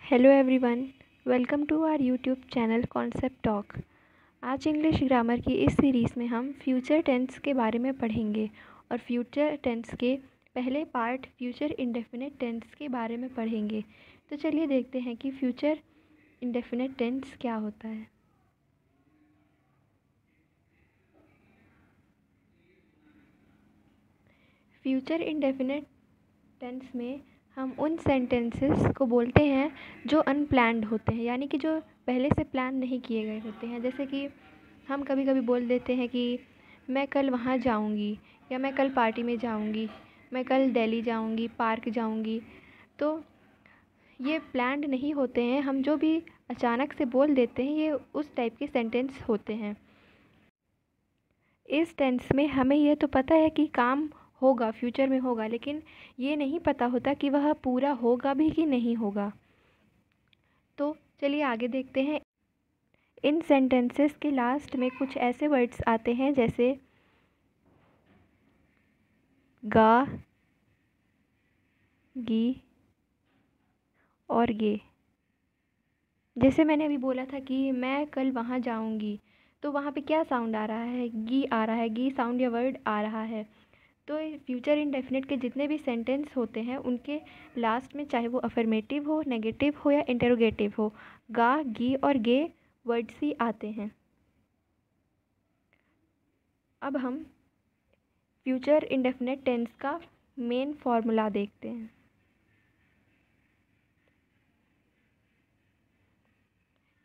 Hello everyone, welcome to our YouTube channel concept talk. आज English grammar की इस series में हम फ्यूचर टेंस के बारे में पढ़ेंगे और फ्यूचर टेंस के पहले पार्ट फ्यूचर इंडेफिनिट टेंस के बारे में पढ़ेंगे। तो चलिए देखते हैं कि फ्यूचर इंडेफिनिट टेंस क्या होता है। फ्यूचर इंडेफिनिट टेंस में हम उन सेंटेंसेस को बोलते हैं जो अनप्लान्ड होते हैं, यानी कि जो पहले से प्लान नहीं किए गए होते हैं। जैसे कि हम कभी कभी बोल देते हैं कि मैं कल वहाँ जाऊँगी, या मैं कल पार्टी में जाऊँगी, मैं कल दिल्ली जाऊँगी, पार्क जाऊँगी। तो ये प्लान्ड नहीं होते हैं, हम जो भी अचानक से बोल देते हैं ये उस टाइप के सेंटेंस होते हैं। इस टेंस में हमें यह तो पता है कि काम होगा, फ्यूचर में होगा, लेकिन ये नहीं पता होता कि वह पूरा होगा भी कि नहीं होगा। तो चलिए आगे देखते हैं। इन सेंटेंसेस के लास्ट में कुछ ऐसे वर्ड्स आते हैं जैसे गा, गी और गे। जैसे मैंने अभी बोला था कि मैं कल वहाँ जाऊँगी, तो वहाँ पे क्या साउंड आ रहा है? गी आ रहा है, गी साउंड या वर्ड आ रहा है। तो फ्यूचर इंडेफिनिट के जितने भी सेंटेंस होते हैं उनके लास्ट में, चाहे वो अफर्मेटिव हो, नेगेटिव हो या इंटरोगेटिव हो, गा, गी और गे वर्ड्स ही आते हैं। अब हम फ्यूचर इंडेफिनिट टेंस का मेन फॉर्मूला देखते हैं।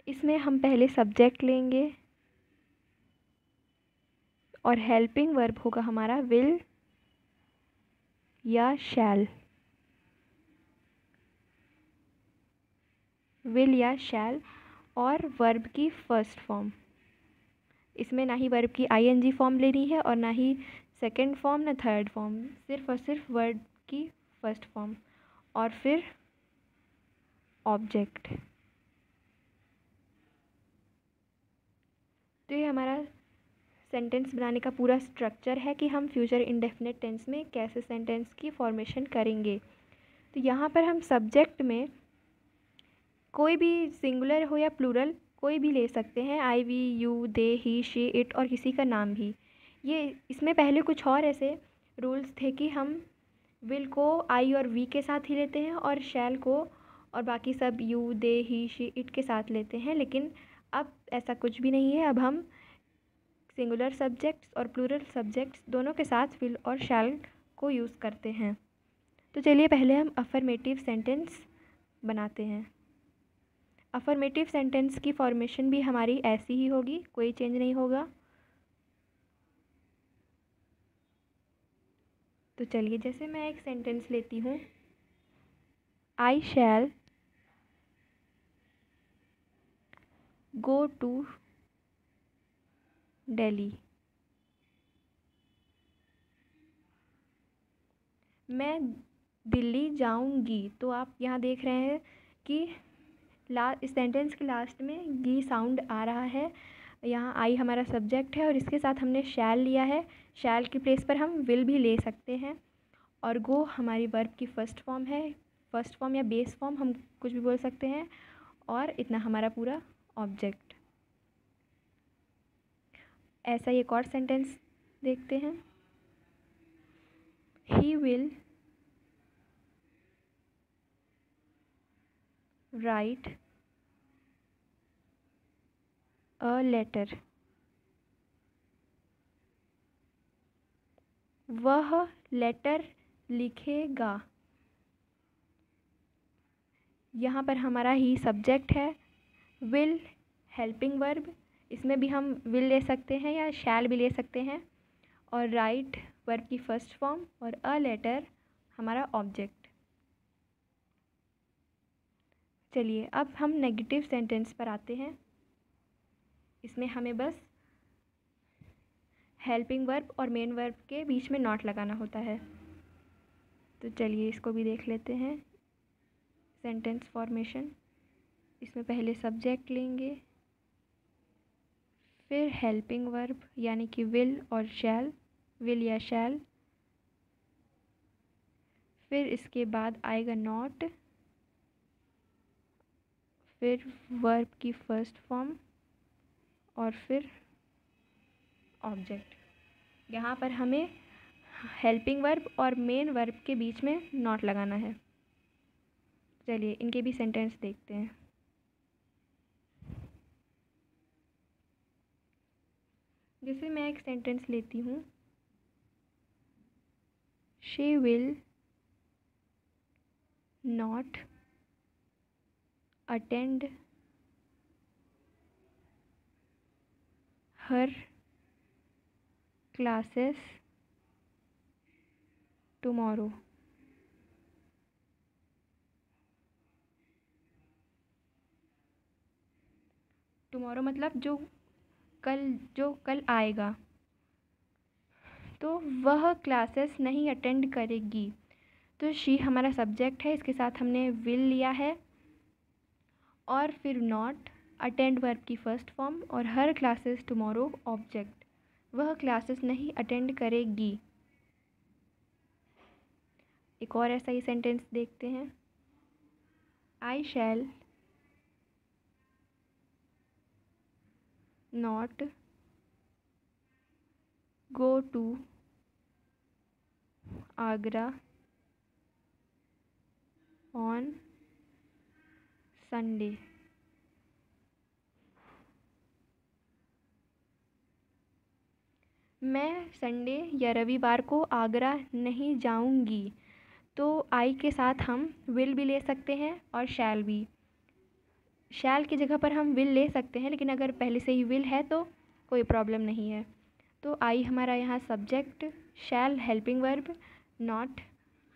इसमें हम पहले सब्जेक्ट लेंगे और हेल्पिंग वर्ब होगा हमारा विल या शैल। विल या शैल और वर्ब की फर्स्ट फॉर्म। इसमें ना ही वर्ब की आईएनजी फॉर्म लेनी है और ना ही सेकंड फॉर्म ना थर्ड फॉर्म, सिर्फ और सिर्फ वर्ब की फर्स्ट फॉर्म और फिर ऑब्जेक्ट। तो ये हमारा सेंटेंस बनाने का पूरा स्ट्रक्चर है कि हम फ्यूचर इंडेफिनिट टेंस में कैसे सेंटेंस की फॉर्मेशन करेंगे। तो यहाँ पर हम सब्जेक्ट में कोई भी सिंगुलर हो या प्लूरल कोई भी ले सकते हैं, I, we, you, they, he, she, it और किसी का नाम भी। ये इसमें पहले कुछ और ऐसे रूल्स थे कि हम विल को आई और वी के साथ ही लेते हैं और शैल को और बाकी सब you, they, he, she, it के साथ लेते हैं, लेकिन अब ऐसा कुछ भी नहीं है। अब हम सिंगुलर सब्जेक्ट्स और प्लूरल सब्जेक्ट्स दोनों के साथ विल और शैल को यूज़ करते हैं। तो चलिए पहले हम अफर्मेटिव सेंटेंस बनाते हैं। अफर्मेटिव सेंटेंस की फॉर्मेशन भी हमारी ऐसी ही होगी, कोई चेंज नहीं होगा। तो चलिए, जैसे मैं एक सेंटेंस लेती हूँ, आई शैल गो टू दिल्ली। मैं दिल्ली जाऊंगी। तो आप यहाँ देख रहे हैं कि इस सेंटेंस के लास्ट में गी साउंड आ रहा है। यहाँ आई हमारा सब्जेक्ट है और इसके साथ हमने शैल लिया है। शैल की प्लेस पर हम विल भी ले सकते हैं और गो हमारी वर्ब की फर्स्ट फॉर्म है, फर्स्ट फॉर्म या बेस फॉर्म हम कुछ भी बोल सकते हैं, और इतना हमारा पूरा ऑब्जेक्ट। ऐसा ही एक और सेंटेंस देखते हैं। He will write a letter. वह लेटर लिखेगा। यहाँ पर हमारा ही सब्जेक्ट है, विल हेल्पिंग वर्ब, इसमें भी हम विल ले सकते हैं या शैल भी ले सकते हैं, और राइट वर्ब की फर्स्ट फॉर्म और अ लेटर हमारा ऑब्जेक्ट। चलिए अब हम नेगेटिव सेंटेंस पर आते हैं। इसमें हमें बस हेल्पिंग वर्ब और मेन वर्ब के बीच में नॉट लगाना होता है। तो चलिए इसको भी देख लेते हैं। सेंटेंस फॉर्मेशन, इसमें पहले सब्जेक्ट लेंगे, फिर हेल्पिंग वर्ब यानी कि विल और शैल, विल या शैल, फिर इसके बाद आएगा नॉट फिर वर्ब की फर्स्ट फॉर्म और फिर ऑब्जेक्ट। यहाँ पर हमें हेल्पिंग वर्ब और मेन वर्ब के बीच में नॉट लगाना है। चलिए इनके भी सेंटेंस देखते हैं। जैसे मैं एक सेंटेंस लेती हूँ, she will not attend her classes tomorrow. Tomorrow मतलब जो कल आएगा, तो वह क्लासेस नहीं अटेंड करेगी। तो शी हमारा सब्जेक्ट है, इसके साथ हमने विल लिया है और फिर नॉट, अटेंड वर्ब की फर्स्ट फॉर्म और हर क्लासेस टुमारो ऑब्जेक्ट। वह क्लासेस नहीं अटेंड करेगी। एक और ऐसा ही सेंटेंस देखते हैं, I shall not go to Agra on Sunday. मैं संडे या रविवार को आगरा नहीं जाऊंगी। तो आई के साथ हम विल भी ले सकते हैं और शैल भी। शैल की जगह पर हम विल ले सकते हैं, लेकिन अगर पहले से ही विल है तो कोई प्रॉब्लम नहीं है। तो आई हमारा यहाँ subject, shall helping verb, not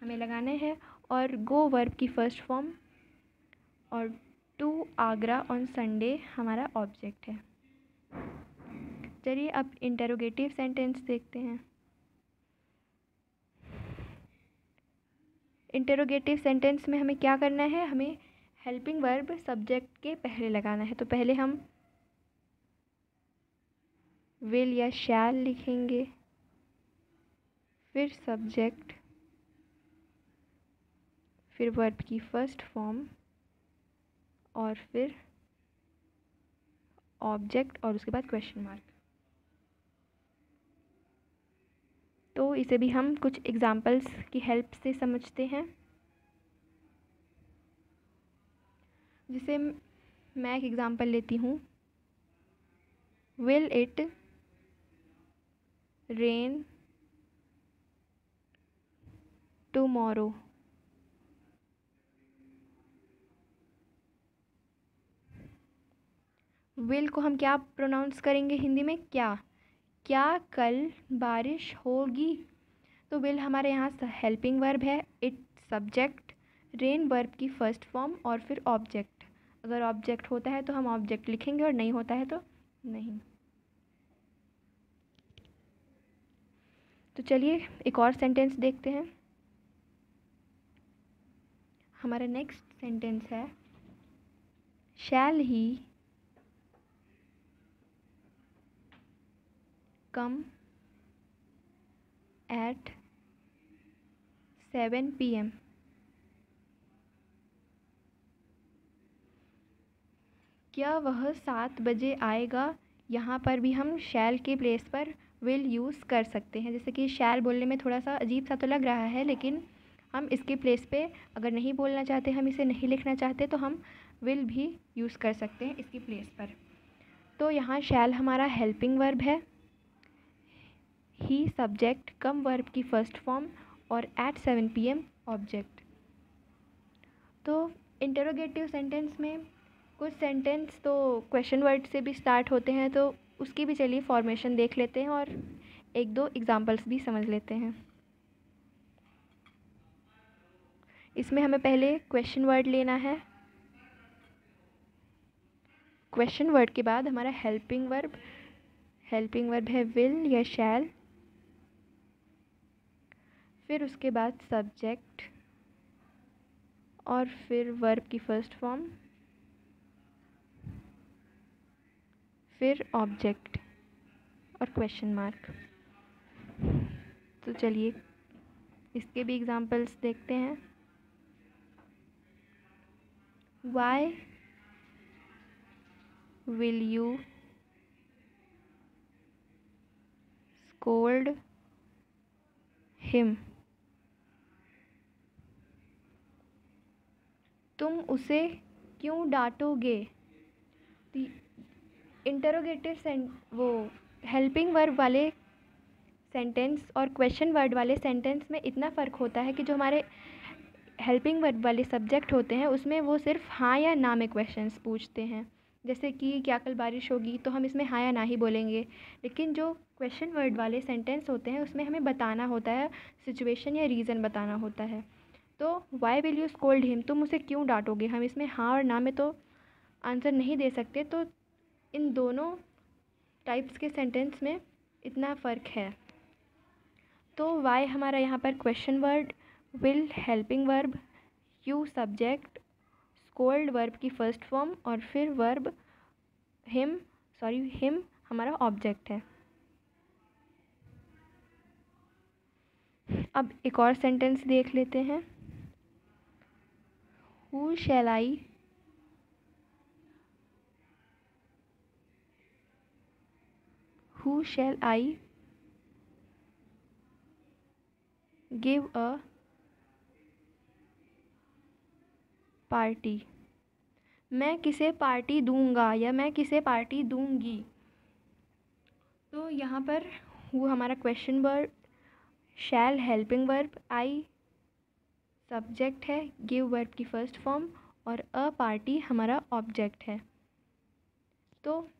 हमें लगाने हैं और गो वर्ब की फर्स्ट फॉर्म और टू आगरा ऑन संडे हमारा ऑब्जेक्ट है। चलिए अब इंटरोगेटिव सेंटेंस देखते हैं। इंटरोगेटिव सेंटेंस में हमें क्या करना है, हमें हेल्पिंग वर्ब सब्जेक्ट के पहले लगाना है। तो पहले हम विल या शैल लिखेंगे, फिर सब्जेक्ट, फिर वर्ब की फर्स्ट फॉर्म और फिर ऑब्जेक्ट और उसके बाद क्वेश्चन मार्क। तो इसे भी हम कुछ एग्जाम्पल्स की हेल्प से समझते हैं। जिसे मैं एक एग्ज़ाम्पल लेती हूँ, will it rain tomorrow. Will को हम क्या प्रोनाउंस करेंगे हिंदी में, क्या कल बारिश होगी। तो विल हमारे यहाँ हेल्पिंग वर्ब है, इट सब्जेक्ट, रेन वर्ब की फर्स्ट फॉर्म और फिर ऑब्जेक्ट। अगर ऑब्जेक्ट होता है तो हम ऑब्जेक्ट लिखेंगे और नहीं होता है तो नहीं। तो चलिए एक और सेंटेंस देखते हैं। हमारा नेक्स्ट सेंटेंस है, शैल ही कम एट 7 PM। क्या वह 7 बजे आएगा। यहाँ पर भी हम शैल के प्लेस पर विल यूज़ कर सकते हैं। जैसे कि शैल बोलने में थोड़ा सा अजीब सा तो लग रहा है, लेकिन हम इसके प्लेस पे अगर नहीं बोलना चाहते, हम इसे नहीं लिखना चाहते, तो हम विल भी यूज़ कर सकते हैं इसकी प्लेस पर। तो यहाँ शैल हमारा हेल्पिंग वर्ब है, ही सब्जेक्ट, कम वर्ब की फर्स्ट फॉर्म और एट 7 PM ऑब्जेक्ट। तो इंटरोगेटिव सेंटेंस में कुछ सेंटेंस तो क्वेश्चन वर्ड से भी स्टार्ट होते हैं, तो उसकी भी चलिए फॉर्मेशन देख लेते हैं और एक दो एग्जांपल्स भी समझ लेते हैं। इसमें हमें पहले क्वेश्चन वर्ड लेना है। क्वेश्चन वर्ड के बाद हमारा हेल्पिंग वर्ब है विल या शैल, फिर उसके बाद सब्जेक्ट और फिर वर्ब की फर्स्ट फॉर्म, फिर ऑब्जेक्ट और क्वेश्चन मार्क। तो चलिए इसके भी एग्जांपल्स देखते हैं। Why will you scold him? तुम उसे क्यों डांटोगे? इंटरोगेटिव वो हेल्पिंग वर्ब वाले सेंटेंस और क्वेश्चन वर्ड वाले सेंटेंस में इतना फ़र्क होता है कि जो हमारे हेल्पिंग वर्ब वाले सब्जेक्ट होते हैं उसमें वो सिर्फ हाँ या ना में क्वेश्चंस पूछते हैं। जैसे कि क्या कल बारिश होगी, तो हम इसमें हाँ या ना ही बोलेंगे। लेकिन जो क्वेश्चन वर्ड वाले सेंटेंस होते हैं उसमें हमें बताना होता है, सिचुएशन या रीज़न बताना होता है। तो why will you scold him, तुम उसे क्यों डांटोगे, हम इसमें हाँ और ना में तो आंसर नहीं दे सकते। तो इन दोनों टाइप्स के सेंटेंस में इतना फ़र्क है। तो वाई हमारा यहाँ पर question word, will helping verb, you subject, scold verb की फर्स्ट फॉर्म और फिर वर्ब हिम हमारा ऑब्जेक्ट है। अब एक और सेंटेंस देख लेते हैं। Who shell I give a party? मैं किसे पार्टी दूंगा या मैं किसे पार्टी दूंगी? तो यहाँ पर वो हमारा question word, shall helping verb, I subject है, गिव वर्ब की फर्स्ट फॉर्म और अ पार्टी हमारा ऑब्जेक्ट है। तो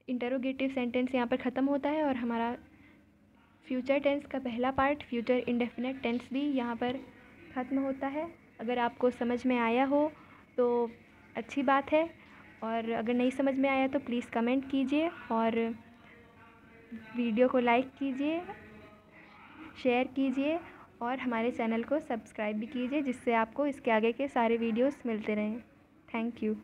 इंटरोगेटिव सेंटेंस यहाँ पर ख़त्म होता है और हमारा फ्यूचर टेंस का पहला पार्ट, फ्यूचर इंडेफिनिट टेंस भी यहाँ पर ख़त्म होता है। अगर आपको समझ में आया हो तो अच्छी बात है, और अगर नहीं समझ में आया तो प्लीज़ कमेंट कीजिए और वीडियो को लाइक कीजिए, शेयर कीजिए और हमारे चैनल को सब्सक्राइब भी कीजिए, जिससे आपको इसके आगे के सारे वीडियोस मिलते रहें। Thank you.